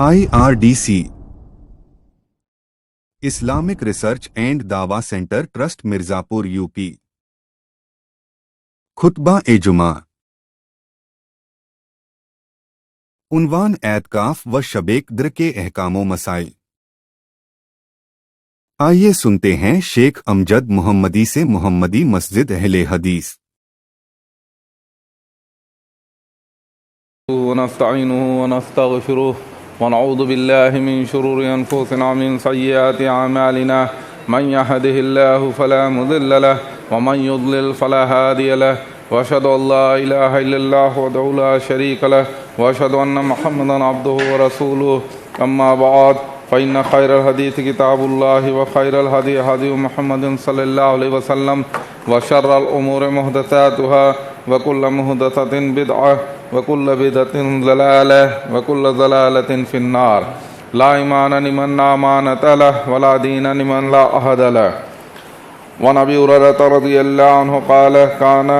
IRDC Islamic research and دعویٰ centre trust Mirzapur UP خطبہ جمعہ عنوان اعتکاف و شب قدر کے احکام و مسائل۔ آئیے سنتے ہیں شیخ امجد محمدی سے محمدی مسجد اہل حدیث۔ ونستعینہ ونستغفرہ ونعوذ باللہ من شرور انفسنا من سیئات اعمالنا من يهده الله فلا مضل له ومن يضلل فلا هادي له واشهد ان لا اله الا الله وحده لا شريك له واشهد ان محمدا عبده ورسوله اما بعد فإن خير الحديث كتاب الله وخير الهدي هدي محمد صلى الله عليه وسلم وشر الأمور محدثاتها وكل محدثة بدعة وكل بدعة ضلالة وكل ضلالة في النار لا إيمان لمن لا أمانة له ولا دين لمن لا عهد له۔ وعن أبي هريرة رضي الله عنه قال كان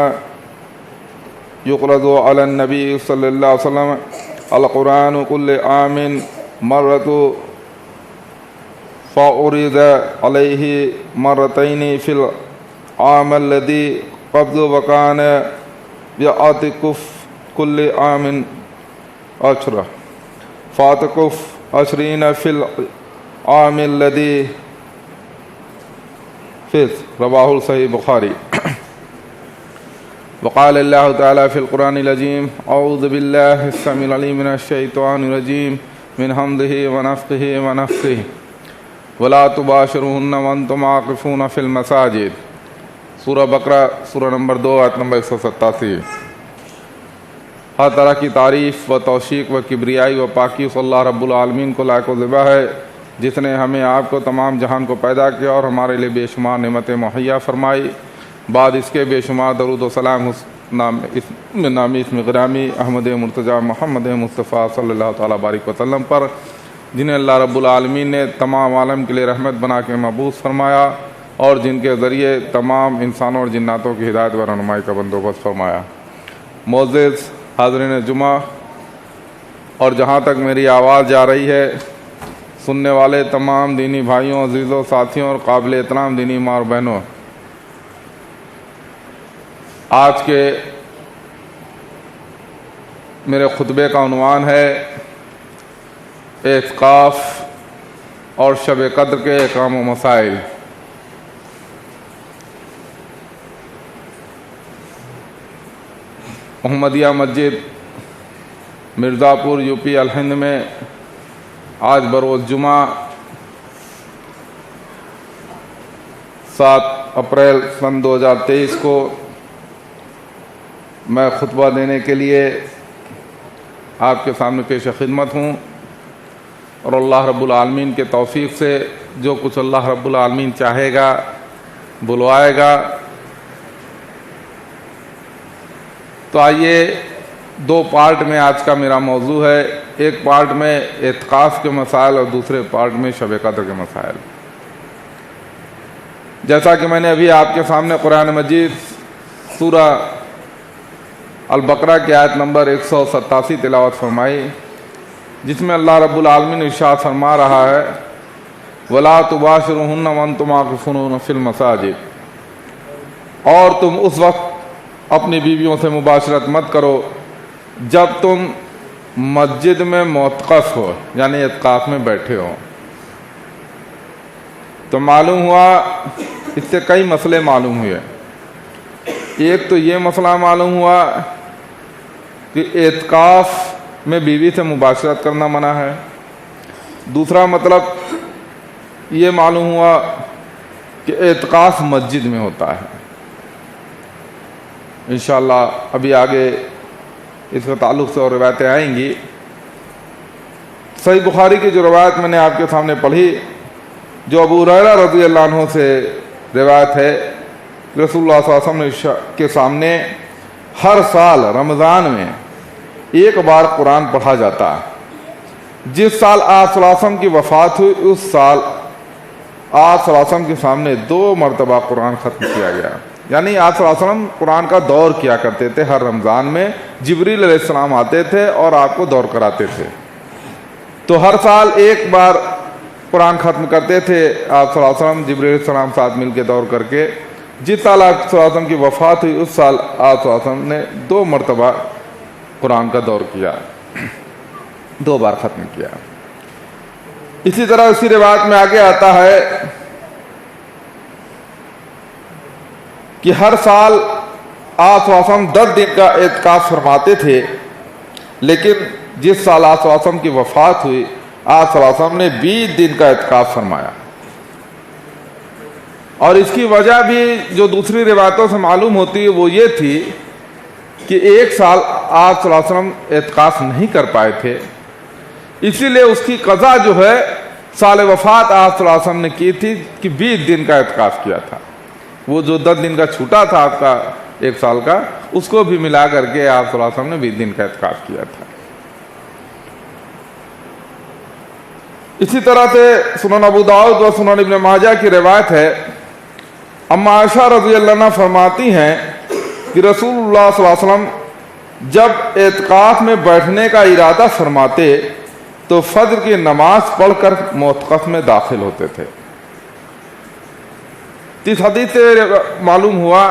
يقرأ على النبي صلى الله عليه وسلم القرآن كل عام مرة فأُرِدَ عليه مرتين في العام الذي قبل وكان يعتكف كل عام عشرة فاعتكف 20 في العام الذي فيه رواه صحيح بخاري۔ وقال الله تعالى في القرآن العظيم أعوذ بالله السميع العليم من الشيطان الرجيم من حمده ونفخه ونفثه ولا تباشرون وانتم عاکفون فی المساجد۔ سورہ بقرہ سورہ نمبر 2 آیت نمبر 187۔ ہر طرح کی تعریف و توثیق و کبریائی و پاکی صلی اللہ رب العالمین کو لائق و ذبح ہے، جس نے ہمیں آپ کو تمام جہان کو پیدا کیا اور ہمارے لیے بے شمار نعمتیں مہیا فرمائی۔ بعد اس کے بے شمار درود و سلام نامی اسم گرامی احمد مرتضیٰ محمد مصطفیٰ صلی اللہ تعالیٰ بارک وسلم پر، جنہیں اللہ رب العالمین نے تمام عالم کے لیے رحمت بنا کے مبعوث فرمایا اور جن کے ذریعے تمام انسانوں اور جناتوں کی ہدایت و رہنمائی کا بندوبست فرمایا۔ معزز حاضرین جمعہ اور جہاں تک میری آواز جا رہی ہے، سننے والے تمام دینی بھائیوں، عزیزوں، ساتھیوں اور قابل احترام دینی ماں اور بہنوں، آج کے میرے خطبے کا عنوان ہے اعتکاف اور شب قدر کے احکام و مسائل۔ محمدیہ مسجد مرزاپور UP الہند میں آج بروز جمعہ 7 اپریل سن 2023 کو میں خطبہ دینے کے لیے آپ کے سامنے پیش خدمت ہوں، اور اللہ رب العالمین کے توفیق سے جو کچھ اللہ رب العالمین چاہے گا بلوائے گا۔ تو آئیے 2 پارٹ میں آج کا میرا موضوع ہے، ایک پارٹ میں اعتکاف کے مسائل اور دوسرے پارٹ میں شب قدر کے مسائل۔ جیسا کہ میں نے ابھی آپ کے سامنے قرآن مجید سورہ البقرہ کی آیت نمبر 187 تلاوت فرمائی، جس میں اللہ رب العالمین ارشاد فرما رہا ہے وَلَا تُبَاشِرُوهُنَّ وَأَنْتُمْ عَاكِفُونَ فِي الْمَسَاجِدِ، اور تم اس وقت اپنی بیویوں سے مباشرت مت کرو جب تم مسجد میں معتکف ہو، یعنی اعتکاف میں بیٹھے ہو۔ تو معلوم ہوا، اس سے کئی مسئلے معلوم ہوئے۔ ایک تو یہ مسئلہ معلوم ہوا کہ اعتکاف میں بیوی سے مباشرت کرنا منع ہے۔ دوسرا مطلب یہ معلوم ہوا کہ اعتکاف مسجد میں ہوتا ہے۔ انشاءاللہ ابھی آگے اس کے تعلق سے اور روایتیں آئیں گی۔ صحیح بخاری کی جو روایت میں نے آپ کے سامنے پڑھی، جو ابو ہریرہ رضی اللہ عنہ سے روایت ہے، رسول اللہ صلی اللہ علیہ وسلم کے سامنے ہر سال رمضان میں ایک بار قرآن پڑھا جاتا ہے۔ جس سال آپ صلی اللہ علیہ وسلم کی وفات ہوئی، اس سال آپ صلی اللہ علیہ وسلم کے سامنے 2 مرتبہ قرآن ختم کیا گیا۔ یعنی آپ صلی اللہ علیہ وسلم قرآن کا دور کیا کرتے تھے۔ ہر رمضان میں جبریل علیہ السلام آتے تھے اور آپ کو دور کراتے تھے۔ تو ہر سال ایک بار قرآن ختم کرتے تھے آپ صلی اللہ علیہ وسلم، جبرائیل علیہ السلام ساتھ مل کے دور کر کے. جس سال آپ صلی اللہ علیہ وسلم کی وفات ہوئی اس سال آپ صلی اللہ علیہ وسلم نے 2 مرتبہ قرآن کا دور کیا، 2 بار ختم کیا. اسی طرح اسی روایت میں آگے آتا ہے کہ ہر سال آپ صلی اللہ علیہ وسلم 10 دن کا اعتکاف فرماتے تھے، لیکن جس سال آپ صلی اللہ علیہ وسلم کی وفات ہوئی آپ صلی اللہ علیہ وسلم نے 20 دن کا اعتکاف فرمایا. اور اس کی وجہ بھی جو دوسری روایتوں سے معلوم ہوتی ہے وہ یہ تھی کہ ایک سال آپ صلی اللہ علیہ وسلم اعتکاف نہیں کر پائے تھے، اسی لیے اس کی قضا جو ہے سال وفات آپ صلی اللہ علیہ وسلم نے کی تھی کہ 20 دن کا اعتکاف کیا تھا. وہ جو 10 دن کا چھوٹا تھا آپ کا ایک سال کا، اس کو بھی ملا کر کے آپ صلی اللہ علیہ وسلم نے 20 دن کا اعتکاف کیا تھا. اسی طرح سے سنن ابو داؤد و سنن ابن ماجہ کی روایت ہے، اما عائشہ رضی اللہ عنہا فرماتی ہیں کہ رسول اللہ صلی اللہ علیہ وسلم جب اعتکاف میں بیٹھنے کا ارادہ فرماتے تو فجر کی نماز پڑھ کر معتکف میں داخل ہوتے تھے. اس حدیث سے معلوم ہوا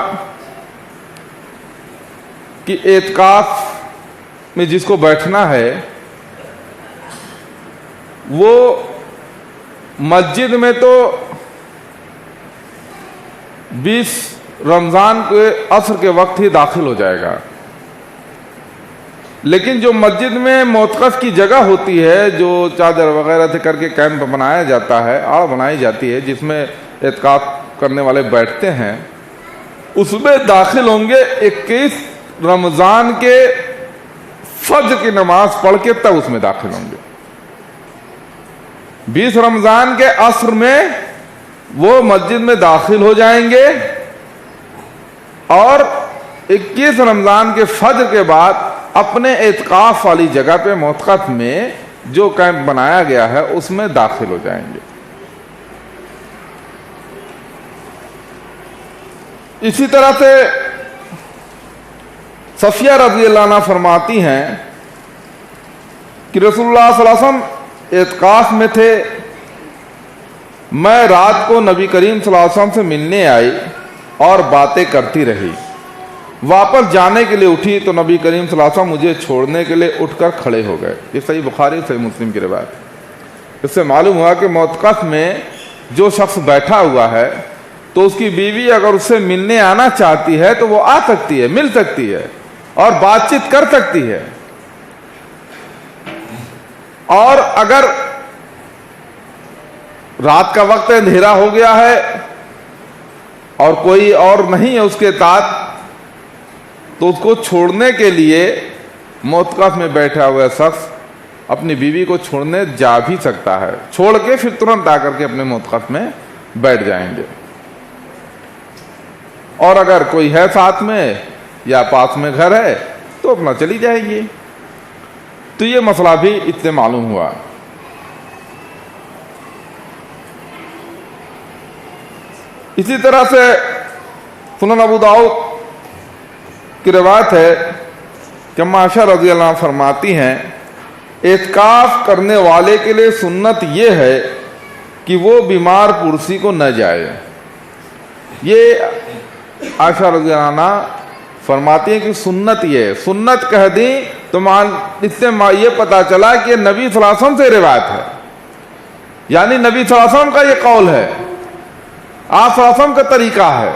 کہ اعتکاف میں جس کو بیٹھنا ہے وہ مسجد میں تو 20 رمضان کے عصر کے وقت ہی داخل ہو جائے گا، لیکن جو مسجد میں معتکف کی جگہ ہوتی ہے، جو چادر وغیرہ سے کر کے کیمپ بنایا جاتا ہے، آڑ بنائی جاتی ہے جس میں اعتکاف کرنے والے بیٹھتے ہیں، اس میں داخل ہوں گے 21 رمضان کے فجر کی نماز پڑھ کے تب اس میں داخل ہوں گے. 20 رمضان کے عصر میں وہ مسجد میں داخل ہو جائیں گے اور 21 رمضان کے فجر کے بعد اپنے اعتکاف والی جگہ پہ معتکف میں جو کیمپ بنایا گیا ہے اس میں داخل ہو جائیں گے. اسی طرح سے صفیہ رضی اللہ عنہ فرماتی ہیں کہ رسول اللہ صلی اللہ علیہ وسلم اعتکاف میں تھے، میں رات کو نبی کریم صلی اللہ علیہ وسلم سے ملنے آئی اور باتیں کرتی رہی. واپس جانے کے لیے اٹھی تو نبی کریم صلی اللہ علیہ وسلم مجھے چھوڑنے کے لیے اٹھ کر کھڑے ہو گئے. یہ صحیح بخاری صحیح مسلم کی روایت ہے. اس سے معلوم ہوا کہ معتکف میں جو شخص بیٹھا ہوا ہے تو اس کی بیوی اگر اس سے ملنے آنا چاہتی ہے تو وہ آ سکتی ہے، مل سکتی ہے اور بات چیت کر سکتی ہے. اور اگر رات کا وقت اندھیرا ہو گیا ہے اور کوئی اور نہیں ہے اس کے ساتھ تو اس کو چھوڑنے کے لیے معتکف میں بیٹھا ہوا شخص اپنی بیوی کو چھوڑنے جا بھی سکتا ہے، چھوڑ کے پھر ترنت آ کر کے اپنے معتکف میں بیٹھ جائیں گے. اور اگر کوئی ہے ساتھ میں یا پاس میں گھر ہے تو اپنا چلی جائے گی. تو یہ مسئلہ بھی اس سے معلوم ہوا. اسی طرح سے سنن ابو داؤد کی روایت ہے کہ اما عائشہ رضی اللہ عنہ فرماتی ہیں اعتکاف کرنے والے کے لیے سنت یہ ہے کہ وہ بیمار پرسی کو نہ جائے. یہ عائشہ رضی اللہ عنہ فرماتی ہیں کہ سنت یہ ہے. سنت کہہ دیں تو اس سے یہ پتا چلا کہ نبی صلی اللہ علیہ وسلم سے روایت ہے، یعنی نبی صلی اللہ علیہ وسلم کا یہ قول ہے، آپ صلی اللہ علیہ وسلم کا طریقہ ہے.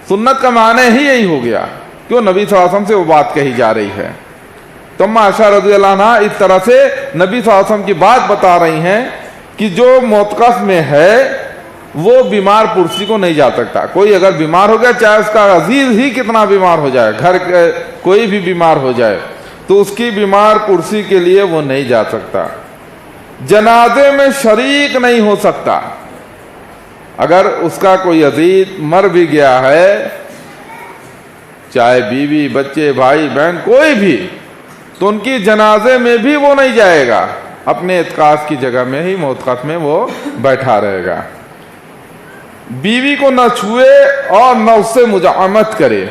سنت کا معنی ہی یہی ہو گیا کہ وہ نبی صلی اللہ علیہ وسلم سے وہ بات کہی جا رہی ہے. تو اما عائشہ رضی اللہ عنہ اس طرح سے نبی صلی اللہ علیہ وسلم کی بات بتا رہی ہیں کہ جو معتکف میں ہے وہ بیمار پرسی کو نہیں جا سکتا. کوئی اگر بیمار ہو گیا، چاہے اس کا عزیز ہی کتنا بیمار ہو جائے، گھر کے کوئی بھی بیمار ہو جائے، تو اس کی بیمار پرسی کے لیے وہ نہیں جا سکتا. جنازے میں شریک نہیں ہو سکتا. اگر اس کا کوئی عزیز مر بھی گیا ہے، چاہے بیوی، بچے، بھائی، بہن، کوئی بھی، تو ان کی جنازے میں بھی وہ نہیں جائے گا، اپنے اعتکاف کی جگہ میں ہی معتکف میں وہ بیٹھا رہے گا. بیوی کو نہ چھوئے اور نہ اس سے مجامعت کرے.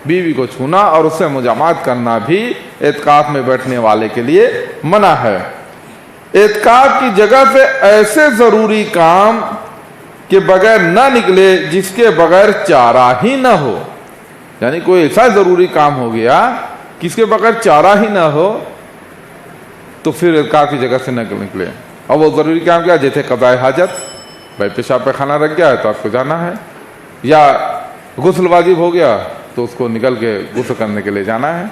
بیوی کو چھونا اور اس سے مجامعت کرنا بھی اعتکاف میں بیٹھنے والے کے لیے منع ہے. اعتکاف کی جگہ سے ایسے ضروری کام کے بغیر نہ نکلے جس کے بغیر چارہ ہی نہ ہو. یعنی کوئی ایسا ضروری کام ہو گیا کہ اس کے بغیر چارہ ہی نہ ہو تو پھر اعتکاف کی جگہ سے نہ نکلے. اور وہ ضروری کام کیا؟ جیسے قضاء حاجت، بھائی پیشاب پیخانہ رکھ گیا ہے تو آپ کو جانا ہے، یا غسل واجب ہو گیا تو اس کو نکل کے غسل کرنے کے لیے جانا ہے.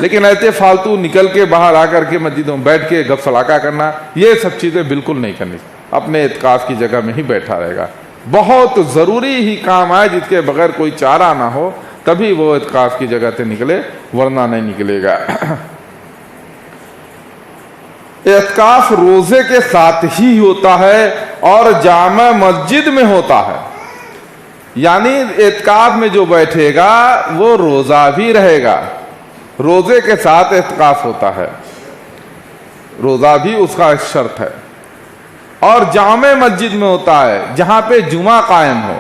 لیکن ایسے فالتو نکل کے باہر آ کر کے مسجدوں میں بیٹھ کے گپ سلاکا کرنا، یہ سب چیزیں بالکل نہیں کرنی. اپنے اعتکاف کی جگہ میں ہی بیٹھا رہے گا. بہت ضروری ہی کام ہے جس کے بغیر کوئی چارہ نہ ہو تبھی وہ اعتکاف کی جگہ سے نکلے، ورنہ نہیں نکلے گا. اعتکاف روزے کے ساتھ ہی ہوتا ہے اور جامع مسجد میں ہوتا ہے. یعنی اعتکاف میں جو بیٹھے گا وہ روزہ بھی رہے گا، روزے کے ساتھ اعتکاف ہوتا ہے، روزہ بھی اس کا ایک شرط ہے. اور جامع مسجد میں ہوتا ہے جہاں پہ جمعہ قائم ہو،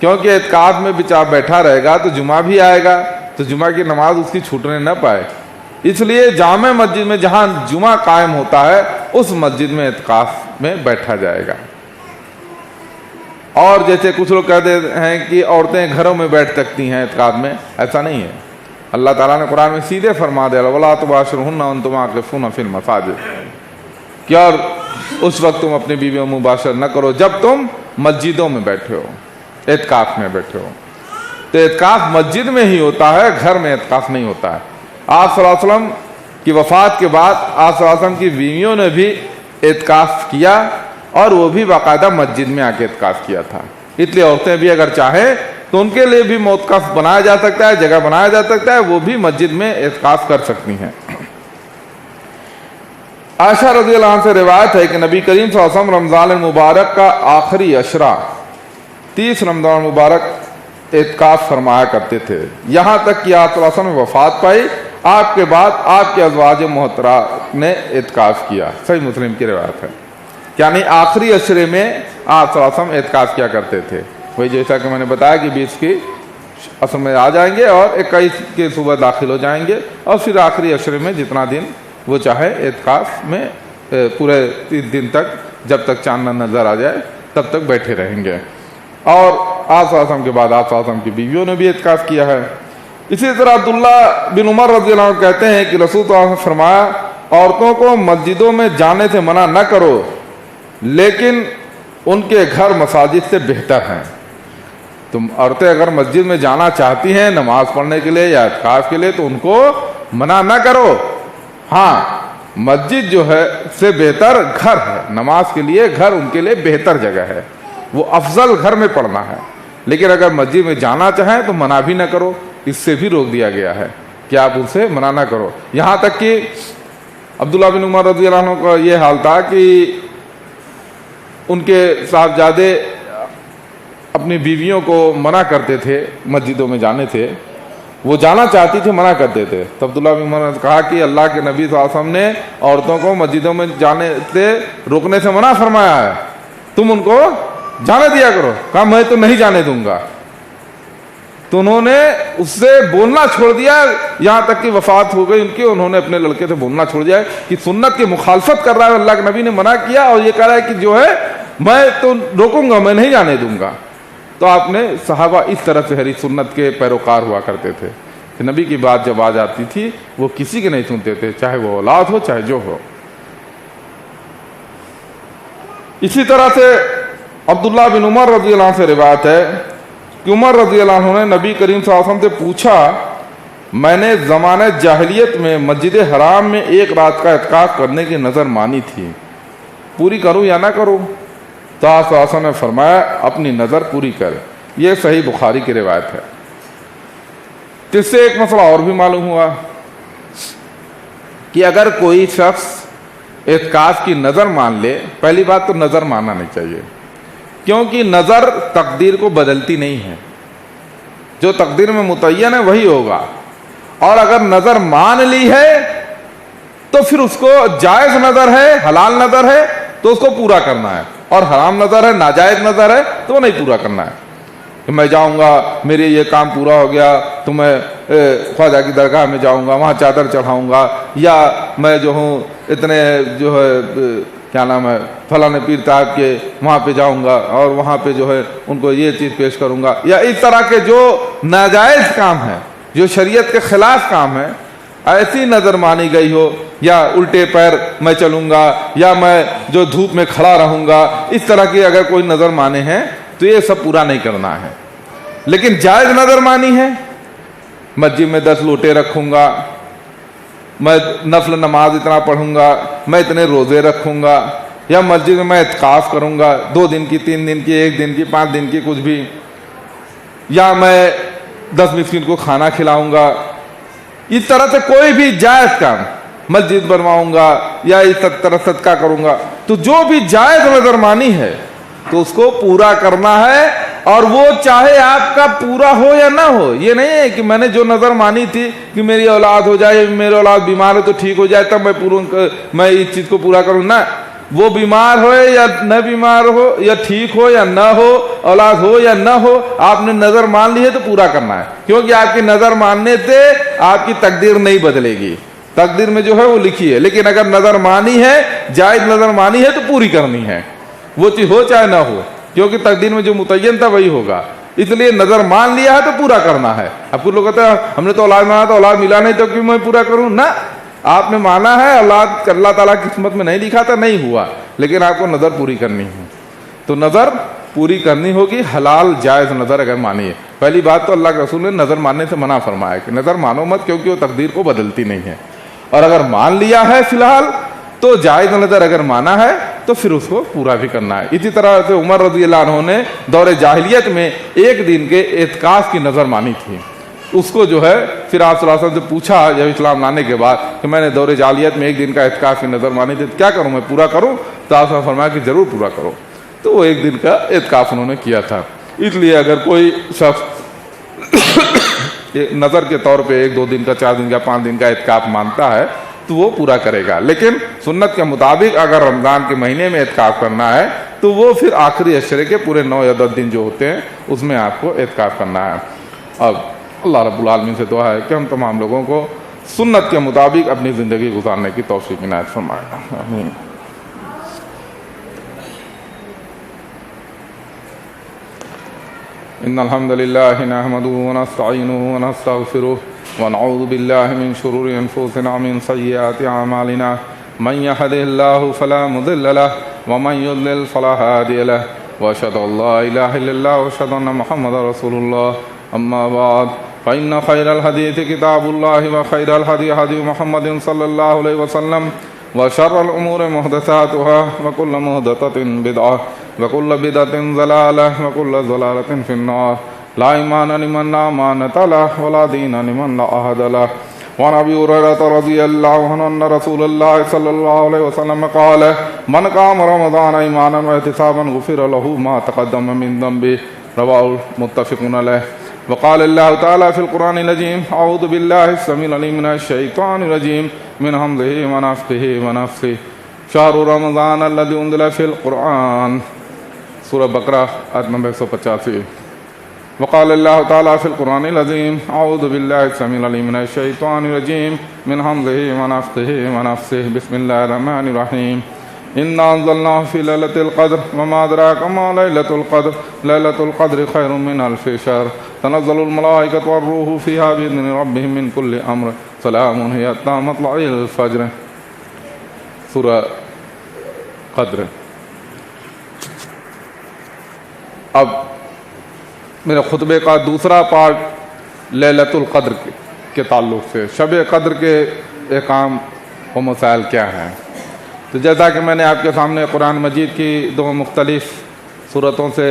کیونکہ اعتکاف میں بچارہ بیٹھا رہے گا تو جمعہ بھی آئے گا تو جمعہ کی نماز اس کی چھوٹنے نہ پائے. اس لیے جامع مسجد میں جہاں جمعہ قائم ہوتا ہے اس مسجد میں اعتکاف میں بیٹھا جائے گا. اور جیسے کچھ لوگ کہتے ہیں کہ عورتیں گھروں میں بیٹھ سکتی ہیں اعتکاف میں، ایسا نہیں ہے. اللہ تعالیٰ نے قرآن میں سیدھے فرما دیا وَلَا تُبَاشِرُوهُنَّ وَأَنْتُمْ عَاكِفُونَ فِي الْمَسَاجِدِ، کہ اور اس وقت تم اپنی بیویوں مباشرت نہ کرو جب تم مسجدوں میں بیٹھے ہو، اعتکاف میں بیٹھے ہو. تو اعتکاف مسجد میں ہی ہوتا ہے، گھر میں اعتکاف نہیں ہوتا ہے. آپ صلی اللہ علیہ وسلم کی وفات کے بعد آپ صلی اللہ علیہ وسلم کی بیویوں نے بھی اعتکاف کیا، اور وہ بھی باقاعدہ مسجد میں آ کے اعتکاف کیا تھا. اس لیے عورتیں بھی اگر چاہیں تو ان کے لیے بھی معتکف بنایا جا سکتا ہے، جگہ بنایا جا سکتا ہے، وہ بھی مسجد میں اعتکاف کر سکتی ہیں. عائشہ رضی اللہ عنہ سے روایت ہے کہ نبی کریم صلی اللہ علیہ وسلم رمضان المبارک کا آخری عشرہ 30 رمضان المبارک اعتکاف فرمایا کرتے تھے، یہاں تک کہ آپ صلی اللہ علیہ وسلم نے وفات پائی. آپ کے بعد آپ کے ازواج محترمات نے اعتکاف کیا. صحیح مسلم کی روایت ہے. یعنی آخری عشرے میں آپ صلی اللہ علیہ وسلم اعتکاف کیا کرتے تھے. وہی جیسا کہ میں نے بتایا کہ 20 کی اصل میں آ جائیں گے اور 21 کے صبح داخل ہو جائیں گے، اور پھر آخری عشرے میں جتنا دن وہ چاہے اعتکاف میں پورے 3 دن تک جب تک چاند نہ نظر آ جائے تب تک بیٹھے رہیں گے. اور آپ صلی اللہ علیہ وسلم کے بعد آپ صلی اللہ علیہ وسلم کی بیویوں نے بھی اعتکاف کیا ہے. اسی طرح عبداللہ بن عمر رضی اللہ عنہ کہتے ہیں کہ رسول صلی اللہ علیہ وسلم نے فرمایا عورتوں کو مسجدوں میں جانے سے منع نہ کرو، لیکن ان کے گھر مساجد سے بہتر ہیں. تم عورتیں اگر مسجد میں جانا چاہتی ہیں نماز پڑھنے کے لیے یا اعتکاف کے لیے تو ان کو منع نہ کرو. ہاں مسجد جو ہے سے بہتر گھر ہے، نماز کے لیے گھر ان کے لیے بہتر جگہ ہے، وہ افضل گھر میں پڑھنا ہے. لیکن اگر مسجد میں جانا چاہیں تو منع بھی نہ کرو، اس سے بھی روک دیا گیا ہے کہ آپ ان سے منع نہ کرو. یہاں تک کہ عبداللہ بن عمر رضی اللہ عنہ کا یہ حال تھا کہ ان کے صاحبزادے اپنی بیویوں کو منع کرتے تھے مسجدوں میں جانے سے، وہ جانا چاہتی تھی منع کرتے تھے. تو عبداللہ بن عمر نے کہا کہ اللہ کے نبی صلی اللہ علیہ وسلم نے عورتوں کو مسجدوں میں جانے سے روکنے سے منع فرمایا ہے، تم ان کو جانے دیا کرو. کہا میں تو نہیں جانے دوں گا. تو انہوں نے اس سے بولنا چھوڑ دیا، یہاں تک کہ وفات ہو گئی ان کی. انہوں نے اپنے لڑکے سے بولنا چھوڑ دیا کہ سنت کی مخالفت کر رہا ہے، اللہ کے نبی نے منع کیا اور یہ کہہ رہا ہے کہ جو ہے میں تو روکوں گا، میں نہیں جانے دوں گا. تو آپ نے صحابہ اس طرح سے ہری سنت کے پیروکار ہوا کرتے تھے کہ نبی کی بات جب آ جاتی تھی وہ کسی کے نہیں سنتے تھے، چاہے وہ اولاد ہو چاہے جو ہو. اسی طرح سے عبداللہ بن عمر رضی اللہ عنہ سے روایت ہے کہ عمر رضی اللہ عنہ نے نبی کریم صلی اللہ علیہ وسلم سے پوچھا میں نے زمانہ جاہلیت میں مسجد حرام میں ایک رات کا اعتکاف کرنے کی نظر مانی تھی، پوری کروں یا نہ کروں؟ تو آپ صلی اللہ علیہ وسلم نے فرمایا اپنی نظر پوری کر. یہ صحیح بخاری کی روایت ہے. اس سے ایک مسئلہ اور بھی معلوم ہوا کہ اگر کوئی شخص اعتکاف کی نظر مان لے، پہلی بات تو نظر ماننا نہیں چاہیے، کیونکہ نظر تقدیر کو بدلتی نہیں ہے، جو تقدیر میں متعین ہے وہی ہوگا. اور اگر نظر مان لی ہے تو پھر اس کو جائز نظر ہے، حلال نظر ہے تو اس کو پورا کرنا ہے، اور حرام نظر ہے، ناجائز نظر ہے تو وہ نہیں پورا کرنا ہے. کہ میں جاؤں گا میرے یہ کام پورا ہو گیا تو میں خواجہ کی درگاہ میں جاؤں گا، وہاں چادر چڑھاؤں گا، یا میں جو ہوں اتنے جو ہے کیا نام ہے فلاں پیر صاحب کے وہاں پہ جاؤں گا اور وہاں پہ جو ہے ان کو یہ چیز پیش کروں گا، یا اس طرح کے جو ناجائز کام ہیں، جو شریعت کے خلاف کام ہے، ایسی نظر مانی گئی ہو، یا الٹے پیر میں چلوں گا، یا میں جو دھوپ میں کھڑا رہوں گا، اس طرح کی اگر کوئی نظر مانے ہیں تو یہ سب پورا نہیں کرنا ہے۔ لیکن جائز نظر مانی ہے، مسجد میں 10 لوٹے رکھوں گا، میں نفل نماز اتنا پڑھوں گا، میں اتنے روزے رکھوں گا، یا مسجد میں اعتکاف کروں گا 2 دن کی، 3 دن کی، 1 دن کی، 5 دن کی، کچھ بھی، یا میں 10 مسکین کو کھانا کھلاؤں گا، اس طرح سے کوئی بھی جائز کام، مسجد بنواؤں گا یا اس طرح صدقہ کروں گا، تو جو بھی جائز نظر مانی ہے تو اس کو پورا کرنا ہے، اور وہ چاہے آپ کا پورا ہو یا نہ ہو۔ یہ نہیں ہے کہ میں نے جو نظر مانی تھی کہ میری اولاد ہو جائے، میری اولاد بیمار ہے تو ٹھیک ہو جائے تب میں اس چیز کو پورا کروں، نہ، وہ بیمار ہو یا نہ بیمار ہو، یا ٹھیک ہو یا نہ ہو، اولاد ہو یا نہ ہو، آپ نے نظر مان لی ہے تو پورا کرنا ہے، کیونکہ آپ کی نظر ماننے سے آپ کی تقدیر نہیں بدلے گی، تقدیر میں جو ہے وہ لکھی ہے، لیکن اگر نظر مانی ہے، جائز نظر مانی ہے تو پوری کرنی ہے، وہ چیز ہو چاہے نہ ہو، کیونکہ تقدیر میں جو متعین تھا وہی ہوگا، اس لیے نظر مان لیا ہے تو پورا کرنا ہے۔ اب کچھ لوگ کہتے ہیں ہم نے تو اولاد مانا تو اولاد ملا نہیں تو کیوں میں پورا کروں، نہ، آپ نے مانا ہے، اولاد اللہ تعالیٰ کی قسمت میں نہیں لکھا تھا، نہیں ہوا، لیکن آپ کو نظر پوری کرنی ہے، تو نظر پوری کرنی ہوگی، حلال جائز نظر اگر مانی ہے۔ پہلی بات تو اللہ کے رسول نے نظر ماننے سے منع فرمایا کہ نظر مانو مت، کیونکہ وہ تقدیر کو بدلتی نہیں ہے، اور اگر مان لیا ہے فی الحال تو جائز نظر اگر مانا ہے تو پھر اس کو پورا بھی کرنا ہے۔ اسی طرح سے عمر رضی اللہ عنہ نے دور جاہلیت میں 1 دن کے اعتکاف کی نظر مانی تھی، اس کو جو ہے پھر آپ صلی اللہ علیہ وسلم سے پوچھا جب اسلام لانے کے بعد کہ میں نے دور جاہلیت میں 1 دن کا اعتکاف کی نظر مانی تھی، کیا کروں، میں پورا کروں؟ تو آپ نے فرمایا کہ ضرور پورا کرو، تو وہ 1 دن کا اعتکاف انہوں نے کیا تھا۔ اس لیے اگر کوئی شخص نظر کے طور پہ 1-2 دن کا، 4 دن کا، 5 دن کا اعتکاف مانتا ہے تو وہ پورا کرے گا، لیکن سنت کے مطابق اگر رمضان کے مہینے میں اعتکاف کرنا ہے تو وہ پھر آخری عشرے کے پورے 9 یا 10 دن جو ہوتے ہیں اس میں آپ کو اعتکاف کرنا ہے۔ اب اللہ رب العالمین سے دعا ہے کہ ہم تمام لوگوں کو سنت کے مطابق اپنی زندگی گزارنے کی توفیق عنایت فرمائے، آمین۔ ان الحمد لله نحمده ونستعينه ونستغفره ونعوذ بالله من شرور انفسنا ومن سيئات اعمالنا، من يهده الله فلا مضل له ومن يضلل فلا هادي له، واشهد ان لا اله الا الله واشهد ان محمدا رسول الله، اما بعد فان خير الحديث كتاب الله وخير الهدي هدي محمد صلى الله عليه وسلم، وشر الامور محدثاتها وكل محدثة بدعة وكل بدعة ضلالة وكل ضلالة في النار، لا ایمان لمن لا امانة له ولا دین لمن لا عهد له۔ وعن ابي هريرة رضي الله عنه ان رسول الله صلى الله عليه وسلم قال من قام رمضان ایمانا واحتسابا غفر له ما تقدم من ذنبه، رواه متفق عليه۔ وقال الله تعالى في القرآن العظيم اعوذ بالله السميع العليم من الشيطان الرجيم من همزه ونفخه ونفثه، شهر رمضان الذي انزل في القرآن، سورہ بقرہ آیت نمبر 185۔ وقال الله تعالى في القرآن العظيم اعوذ بالله السميع العليم من الشيطان الرجيم من همزه ونفخه ونفثه، بسم الله الرحمن الرحيم، إنا أنزلناه في ليلة القدر وما أدراك ما ليلة القدر، ليلة القدر خير من 1000 شهر، تنزل الملائكة والروح فيها بإذن ربهم من كل أمر، سلام هي حتى مطلع الفجر، سورہ قدر۔ اب میرے خطبے کا دوسرا پارٹ لیلۃ القدر کے تعلق سے، شب قدر کے احکام و مسائل کیا ہیں۔ تو جیسا کہ میں نے آپ کے سامنے قرآن مجید کی 2 مختلف صورتوں سے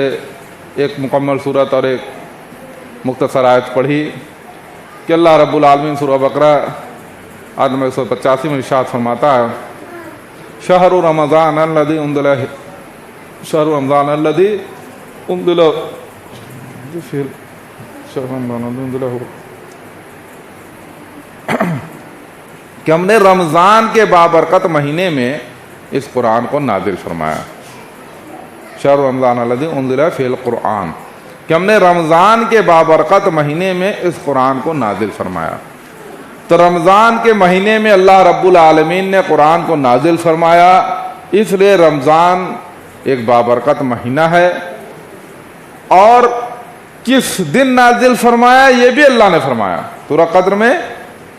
ایک مکمل صورت اور ایک مختصر آیت پڑھی کہ اللہ رب العالمین سورہ بقرہ آیت نمبر 185 میں ارشاد فرماتا ہے، شہر رمضان الذی انزل، شہر رمضان الذی انزل، کہ ہم نے رمضان کے بابرکت مہینے میں اس قرآن کو نازل فرمایا، شہر رمضان الذی انزل فی القرآن، کہ ہم نے رمضان کے بابرکت مہینے میں اس قرآن کو نازل فرمایا. تو رمضان کے مہینے میں اللہ رب العالمین نے قرآن کو نازل فرمایا، اس لیے رمضان ایک بابرکت مہینہ ہے. اور کس دن نازل فرمایا یہ بھی اللہ نے فرمایا. سورہ قدر میں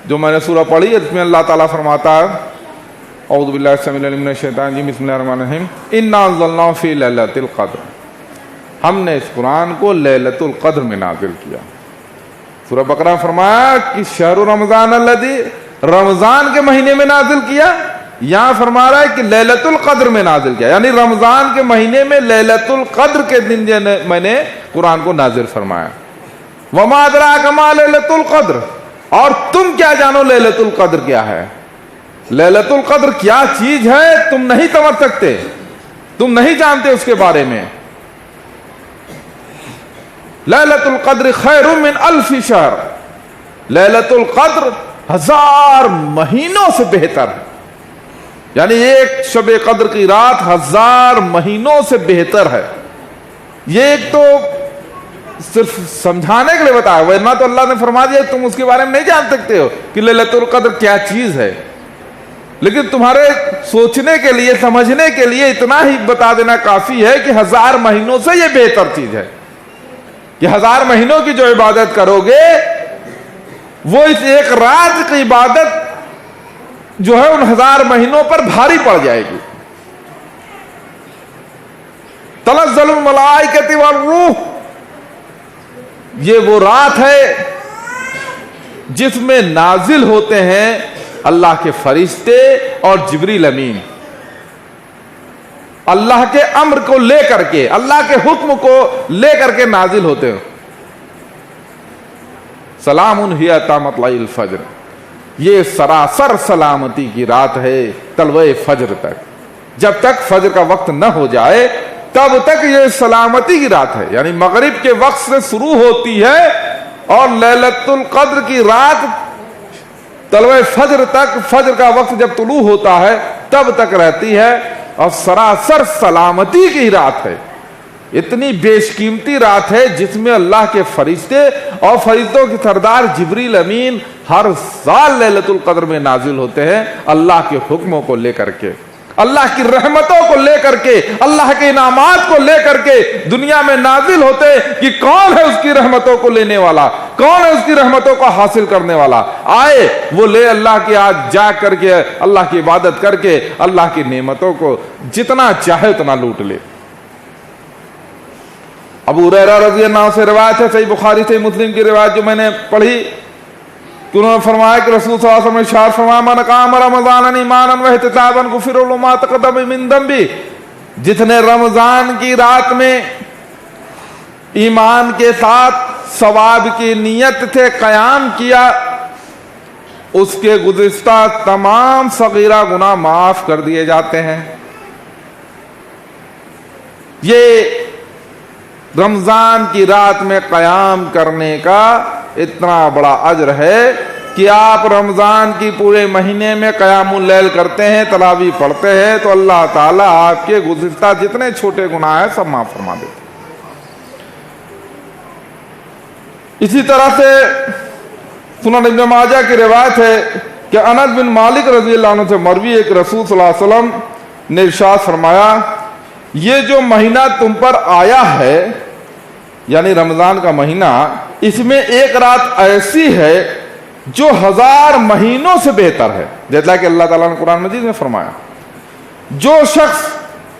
جو میں نے سورہ پڑھی اس میں اللہ تعالیٰ فرماتا ہے اعوذ باللہ السمیع العلیم من الشیطان الرجیم بسم اللہ الرحمن الرحیم انا انزلناہ فی لیلۃ القدر، ہم نے اس قرآن کو لیلۃ القدر میں نازل کیا. سورہ بقرہ میں فرمایا کہ شہر رمضان الذی، رمضان کے مہینے میں نازل کیا. یہاں فرما رہا ہے کہ لیلۃ القدر میں نازل کیا، یعنی رمضان کے مہینے میں لیلۃ القدر کے دن میں نے قرآن کو نازل فرمایا. وما ادراک ما لیلۃ القدر، اور تم کیا جانو لیلۃ القدر کیا ہے. لیلۃ القدر کیا چیز ہے تم نہیں سمجھ سکتے، تم نہیں جانتے اس کے بارے میں. لیلۃ القدر خیر من الف شہر، لیلۃ القدر 1000 مہینوں سے بہتر ہے. یعنی ایک شب قدر کی رات 1000 مہینوں سے بہتر ہے. یہ ایک تو صرف سمجھانے کے لیے بتایا، ورنہ تو اللہ نے فرما دیا تم اس کے بارے میں نہیں جان سکتے ہو کہ لیلۃ القدر کیا چیز ہے. لیکن تمہارے سوچنے کے لیے، سمجھنے کے لیے اتنا ہی بتا دینا کافی ہے کہ 1000 مہینوں سے یہ بہتر چیز ہے کہ 1000 مہینوں کی جو عبادت کرو گے وہ اس ایک رات کی عبادت جو ہے ان 1000 مہینوں پر بھاری پڑ جائے گی. تنزل الملائکۃ والروح، یہ وہ رات ہے جس میں نازل ہوتے ہیں اللہ کے فرشتے اور جبریل امین، اللہ کے امر کو لے کر کے، اللہ کے حکم کو لے کر کے نازل ہوتے ہیں. سلام ہی حتی مطلع الفجر، یہ سراسر سلامتی کی رات ہے طلوع فجر تک. جب تک فجر کا وقت نہ ہو جائے تب تک یہ سلامتی کی رات ہے. یعنی مغرب کے وقت سے شروع ہوتی ہے اور لیلۃ القدر کی رات طلوع فجر تک، فجر کا وقت جب طلوع ہوتا ہے تب تک رہتی ہے، اور سراسر سلامتی کی رات ہے. اتنی بیش قیمتی رات ہے جس میں اللہ کے فرشتے اور فرشتوں کے سردار جبریل امین ہر سال لیلۃ القدر میں نازل ہوتے ہیں، اللہ کے حکموں کو لے کر کے، اللہ کی رحمتوں کو لے کر کے، اللہ کے انعامات کو لے کر کے دنیا میں نازل ہوتے کہ کون ہے اس کی رحمتوں کو لینے والا، کون ہے اس کی رحمتوں کو حاصل کرنے والا. آئے وہ لے اللہ کے آج جا کر کے اللہ کی عبادت کر کے اللہ کی نعمتوں کو جتنا چاہے اتنا لوٹ لے. ابو ہریرہ رضی اللہ عنہ سے روایت ہے، صحیح بخاری سے مسلم کی روایت جو میں نے پڑھی، کہ انہوں نے فرمایا کہ رسول صلی اللہ علیہ وسلم نے ارشاد فرمایا من قام رمضان ایمانا واحتسابا غفر له ما تقدم من ذنبه، جتنے رمضان کی رات میں ایمان کے ساتھ ثواب کی نیت سے قیام کیا، اس کے گزشتہ تمام صغیرہ گناہ معاف کر دیے جاتے ہیں. یہ رمضان کی رات میں قیام کرنے کا اتنا بڑا اجر ہے کہ آپ رمضان کی پورے مہینے میں قیام اللیل کرتے ہیں، تراویح پڑھتے ہیں، تو اللہ تعالیٰ آپ کے گزشتہ جتنے چھوٹے گناہ ہیں سب معاف فرما دیتے. اسی طرح سے سنن ابن ماجہ کی روایت ہے کہ انس بن مالک رضی اللہ عنہ سے مروی ہے کہ رسول صلی اللہ علیہ وسلم نے ارشاد فرمایا یہ جو مہینہ تم پر آیا ہے یعنی رمضان کا مہینہ، اس میں ایک رات ایسی ہے جو 1000 مہینوں سے بہتر ہے. جیسا کہ اللہ تعالیٰ نے قرآن مجید میں فرمایا جو شخص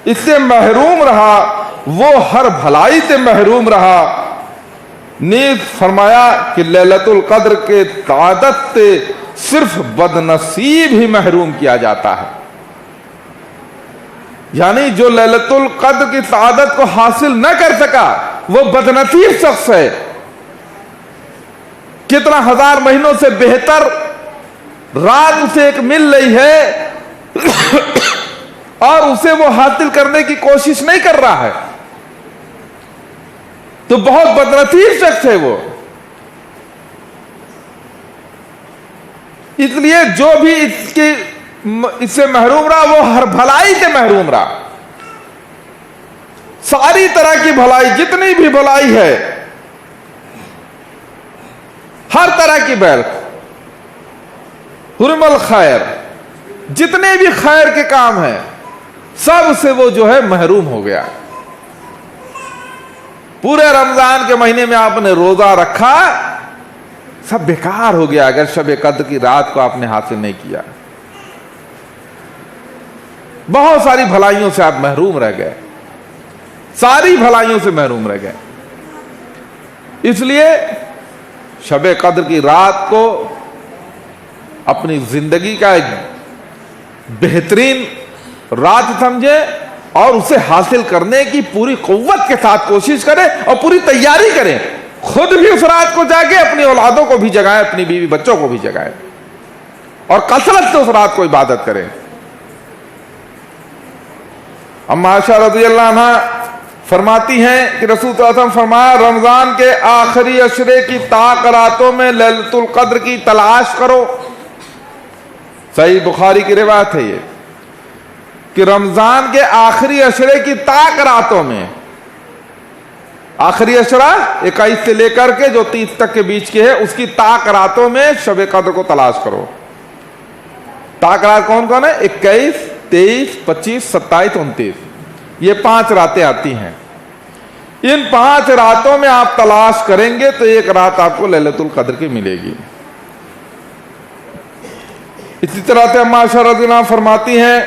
اس سے محروم رہا وہ ہر بھلائی سے محروم رہا. نیز فرمایا کہ لیلۃ القدر کے سعادت سے صرف بدنصیب ہی محروم کیا جاتا ہے. یعنی جو لیلۃ القدر کی سعادت کو حاصل نہ کر سکا وہ بدنصیب شخص ہے. کتنا 1000 مہینوں سے بہتر رات اسے ایک مل رہی ہے اور اسے وہ حاصل کرنے کی کوشش نہیں کر رہا ہے تو بہت بدنصیب شخص ہے وہ. اس لیے جو بھی اس سے محروم رہا وہ ہر بھلائی سے محروم رہا. ساری طرح کی بھلائی، جتنی بھی بھلائی ہے ہر طرح کی برکت، حرم الخیر، جتنے بھی خیر کے کام ہیں سب سے وہ جو ہے محروم ہو گیا۔ پورے رمضان کے مہینے میں آپ نے روزہ رکھا، سب بیکار ہو گیا اگر شب قدر کی رات کو آپ نے حاصل نہیں کیا۔ بہت ساری بھلائیوں سے آپ محروم رہ گئے، ساری بھلائیوں سے محروم رہ گئے۔ اس لیے شب قدر کی رات کو اپنی زندگی کا ایک بہترین رات سمجھے اور اسے حاصل کرنے کی پوری قوت کے ساتھ کوشش کریں اور پوری تیاری کریں۔ خود بھی اس رات کو جاگے، اپنی اولادوں کو بھی جگائیں، اپنی بیوی بچوں کو بھی جگائیں اور کثرت سے اس رات کو عبادت کریں۔ اما عائشہ رضی اللہ عنہ فرماتی ہیں کہ رسول صلی اللہ علیہ وسلم فرمایا، رمضان کے آخری عشرے کی طاق راتوں میں لیلۃ القدر کی تلاش کرو۔ صحیح بخاری کی روایت ہے یہ کہ رمضان کے آخری عشرے کی طاق راتوں میں، آخری عشرہ 21 سے لے کر کے جو 30 تک کے بیچ کے ہے، اس کی طاق راتوں میں شب قدر کو تلاش کرو۔ طاق رات کون کون ہے؟ 21، 23، 25، 27، 29، یہ 5 راتیں آتی ہیں۔ ان 5 راتوں میں آپ تلاش کریں گے تو ایک رات آپ کو لیلۃ القدر کی ملے گی۔ اسی طرح سے اما عائشہ رضی اللہ عنہ فرماتی ہیں،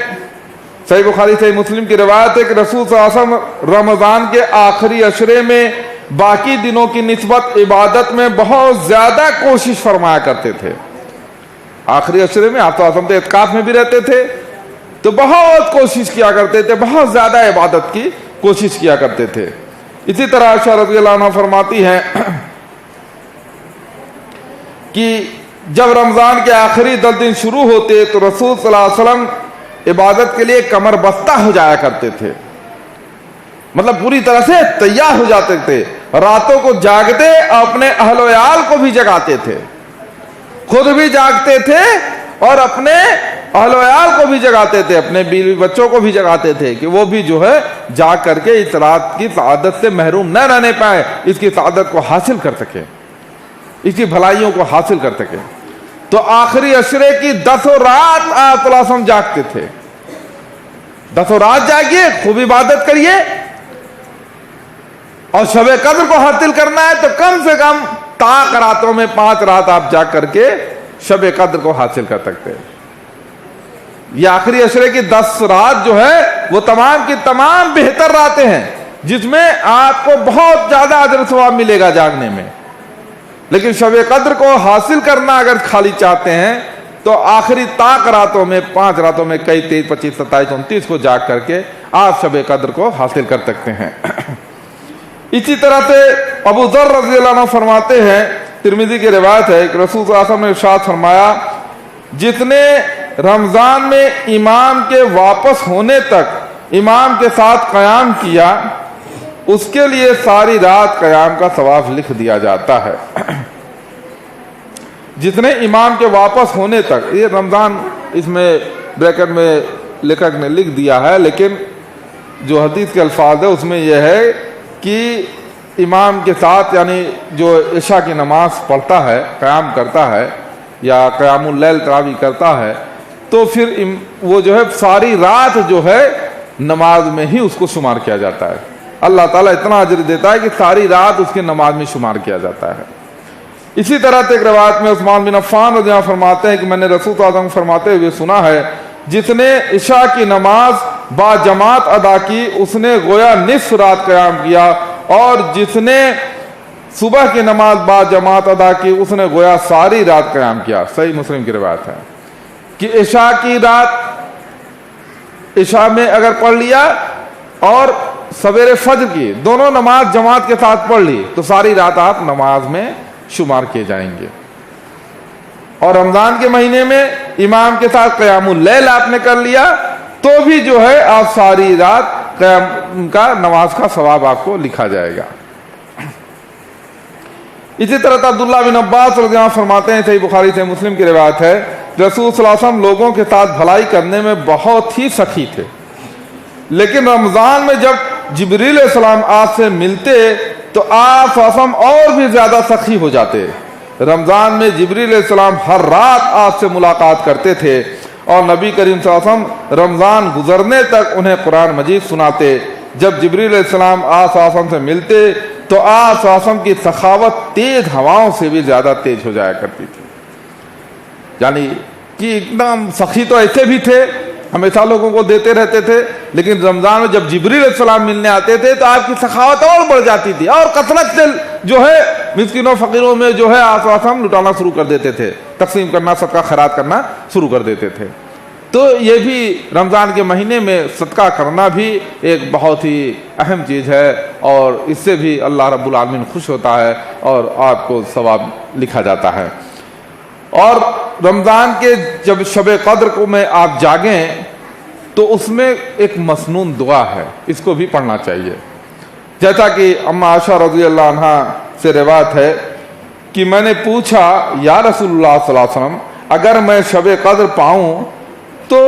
صحیح بخاری صحیح مسلم کی روایت ہے کہ رسول صلی اللہ علیہ وسلم رمضان کے آخری عشرے میں باقی دنوں کی نسبت عبادت میں بہت زیادہ کوشش فرمایا کرتے تھے۔ آخری عشرے میں آپ صلی اللہ علیہ وسلم اعتکاف میں بھی رہتے تھے تو بہت کوشش کیا کرتے تھے، بہت زیادہ عبادت کی کوشش کیا کرتے تھے۔ اسی طرح عائشہ رضی اللہ عنہ فرماتی ہیں کہ جب رمضان کے آخری 10 دن شروع ہوتے تو رسول صلی اللہ علیہ وسلم عبادت کے لیے کمر بستہ ہو جایا کرتے تھے، مطلب پوری طرح سے تیار ہو جاتے تھے، راتوں کو جاگتے اپنے اہل و عیال کو بھی جگاتے تھے، خود بھی جاگتے تھے اور اپنے اہل و عیال کو بھی جگاتے تھے، اپنے بیوی بچوں کو بھی جگاتے تھے کہ وہ بھی جو ہے جاگ کر کے اس رات کی سعادت سے محروم نہ رہنے پائے، اس کی سعادت کو حاصل کر سکے، اس کی بھلائیوں کو حاصل کر سکے۔ تو آخری عشرے کی 10 رات آپ صلی اللہ علیہ وسلم جاگتے تھے۔ 10 رات جاگیے، خوب عبادت کریے، اور شب قدر کو حاصل کرنا ہے تو کم سے کم طاق راتوں میں 5 رات آپ جاگ کر کے شب قدر کو حاصل کر سکتے ہیں۔ یہ آخری عشرے کی 10 رات جو ہے وہ تمام کی تمام بہتر راتیں ہیں جس میں آپ کو بہت زیادہ اجر و ثواب ملے گا جاگنے میں۔ لیکن شب قدر کو حاصل کرنا اگر خالی چاہتے ہیں تو آخری طاق راتوں میں 5 راتوں میں کئی 23، 25، 27، 29 کو جاگ کر کے آپ شب قدر کو حاصل کر سکتے ہیں۔ اسی طرح سے ابو ذر رضی اللہ عنہ فرماتے ہیں، ترمذی کی روایت ہے کہ رسول صلی اللہ علیہ وسلم نے ارشاد فرمایا، جتنے رمضان میں امام کے واپس ہونے تک امام کے ساتھ قیام کیا اس کے لیے ساری رات قیام کا ثواب لکھ دیا جاتا ہے۔ جتنے امام کے واپس ہونے تک، یہ رمضان اس میں بریکٹ میں لیکھک نے لکھ دیا ہے، لیکن جو حدیث کے الفاظ ہے اس میں یہ ہے کہ امام کے ساتھ یعنی جو عشاء کی نماز پڑھتا ہے، قیام کرتا ہے یا قیام اللیل تراویح کرتا ہے تو پھر وہ جو ہے ساری رات جو ہے نماز میں ہی اس کو شمار کیا جاتا ہے۔ اللہ تعالیٰ اتنا اجر دیتا ہے کہ ساری رات اس کی نماز میں شمار کیا جاتا ہے۔ اسی طرح سے ایک روایت میں عثمان بن عفان رضی اللہ عنہ فرماتے ہیں کہ میں نے رسول صلی اللہ علیہ وسلم فرماتے ہوئے سنا ہے، جس نے عشاء کی نماز با جماعت ادا کی اس نے گویا نصف رات قیام کیا، اور جس نے صبح کی نماز با جماعت ادا کی اس نے گویا ساری رات قیام کیا۔ صحیح مسلم کی روایت ہے کہ عشاء کی رات عشاء میں اگر پڑھ لیا اور سویرے فجر کی دونوں نماز جماعت کے ساتھ پڑھ لی تو ساری رات آپ نماز میں شمار کیے جائیں گے۔ اور رمضان کے مہینے میں امام کے ساتھ قیام اللیل آپ نے کر لیا تو بھی جو ہے آپ ساری رات قیام کا نماز کا ثواب آپ کو لکھا جائے گا۔ اسی طرح عبداللہ بن عباس رضی اللہ عنہ فرماتے ہیں، صحیح بخاری سے مسلم کی روایت ہے، رسول صلی اللہ علیہ وسلم لوگوں کے ساتھ بھلائی کرنے میں بہت ہی سخی تھے، لیکن رمضان میں جب جبریل علیہ السلام آپ سے ملتے تو آپ صلی اللہ علیہ وسلم اور بھی زیادہ سخی ہو جاتے، رمضان میں جبریل علیہ السلام ہر رات آپ سے ملاقات کرتے تھے اور نبی کریم صلی اللہ علیہ وسلم رمضان گزرنے تک انہیں قرآن مجید سناتے. جب جبریل علیہ السلام آپ صلی اللہ علیہ وسلم سے ملتے تو آپ صلی اللہ علیہ وسلم کی سخاوت تیز ہواؤں سے بھی زیادہ تیز ہو جایا کرتی تھی. یعنی کہ ایک دم سخی تو ایسے بھی تھے, ہمیشہ لوگوں کو دیتے رہتے تھے, لیکن رمضان میں جب جبریل علیہ السلام ملنے آتے تھے تو آپ کی سخاوت اور بڑھ جاتی تھی, اور کثرت سے جو ہے مسکینوں فقیروں میں جو ہے آپ صلی اللہ علیہ وسلم لٹانا شروع کر دیتے تھے, تقسیم کرنا, صدقہ خیرات کرنا شروع کر دیتے تھے. تو یہ بھی رمضان کے مہینے میں صدقہ کرنا بھی ایک بہت ہی اہم چیز ہے, اور اس سے بھی اللہ رب العالمین خوش ہوتا ہے اور آپ کو ثواب لکھا جاتا ہے. اور رمضان کے جب شب قدر کو میں آپ جاگیں تو اس میں ایک مسنون دعا ہے, اس کو بھی پڑھنا چاہیے. جیسا کہ اما عائشہ رضی اللہ عنہا سے روایت ہے کہ میں نے پوچھا یا رسول اللہ صلی اللہ علیہ وسلم, اگر میں شب قدر پاؤں تو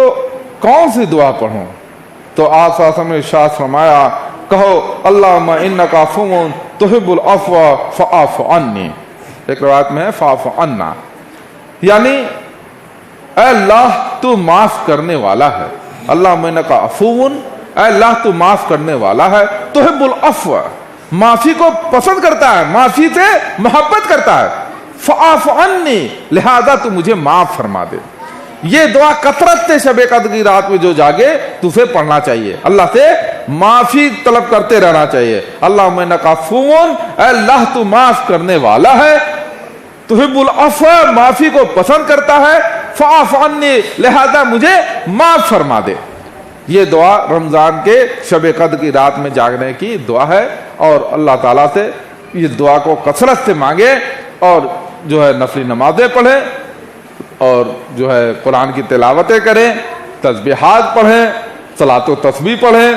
کون سی دعا پڑھوں؟ تو آپ صلی اللہ علیہ وسلم نے ارشاد فرمایا, کہو اللہم انک عفو تحب العفو فاعف عنی. ایک روایت میں ہے فاعف عنا, یعنی اے اللہ تو معاف کرنے والا ہے. اللہم انک عفو, اے اللہ تو معاف کرنے والا ہے. تحب العفو, معافی کو پسند کرتا ہے, معافی سے محبت کرتا ہے. فاعف عنی, لہذا تو مجھے معاف فرما دے. یہ دعا کثرت سے شب قدر کی رات میں جو جاگے تو اسے پڑھنا چاہیے, اللہ سے معافی طلب کرتے رہنا چاہیے. اللہم انک عفو, اے اللہ تو معاف کرنے والا ہے. تحب العفو, معافی کو پسند کرتا ہے. فاعف عنی, لہذا مجھے معاف فرما دے. یہ دعا رمضان کے شب قدر کی رات میں جاگنے کی دعا ہے, اور اللہ تعالیٰ سے یہ دعا کو کثرت سے مانگے, اور جو ہے نفلی نمازیں پڑھیں, اور جو ہے قرآن کی تلاوتیں کریں, تسبیحات پڑھیں, صلاۃ و تسبیح پڑھیں,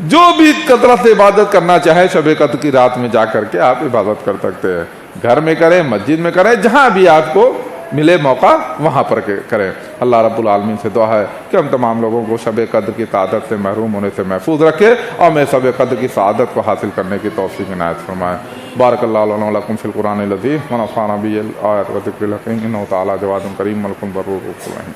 جو بھی کثرت سے عبادت کرنا چاہے شب قدر کی رات میں جا کر کے آپ عبادت کر سکتے ہیں. گھر میں کریں, مسجد میں کریں, جہاں بھی آپ کو ملے موقع وہاں پر کریں. اللہ رب العالمین سے دعا ہے کہ ہم تمام لوگوں کو شب قدر کی سعادت سے محروم ہونے سے محفوظ رکھے, اور میں شب قدر کی سعادت کو حاصل کرنے کی توفیق عنایت فرمائے. بارک اللہ لنا و لکم فی القرآن العظیم ونفعنا بالآیات و ذکر الحکیم انہ تعالی جواد کریم ملک برور رحیم.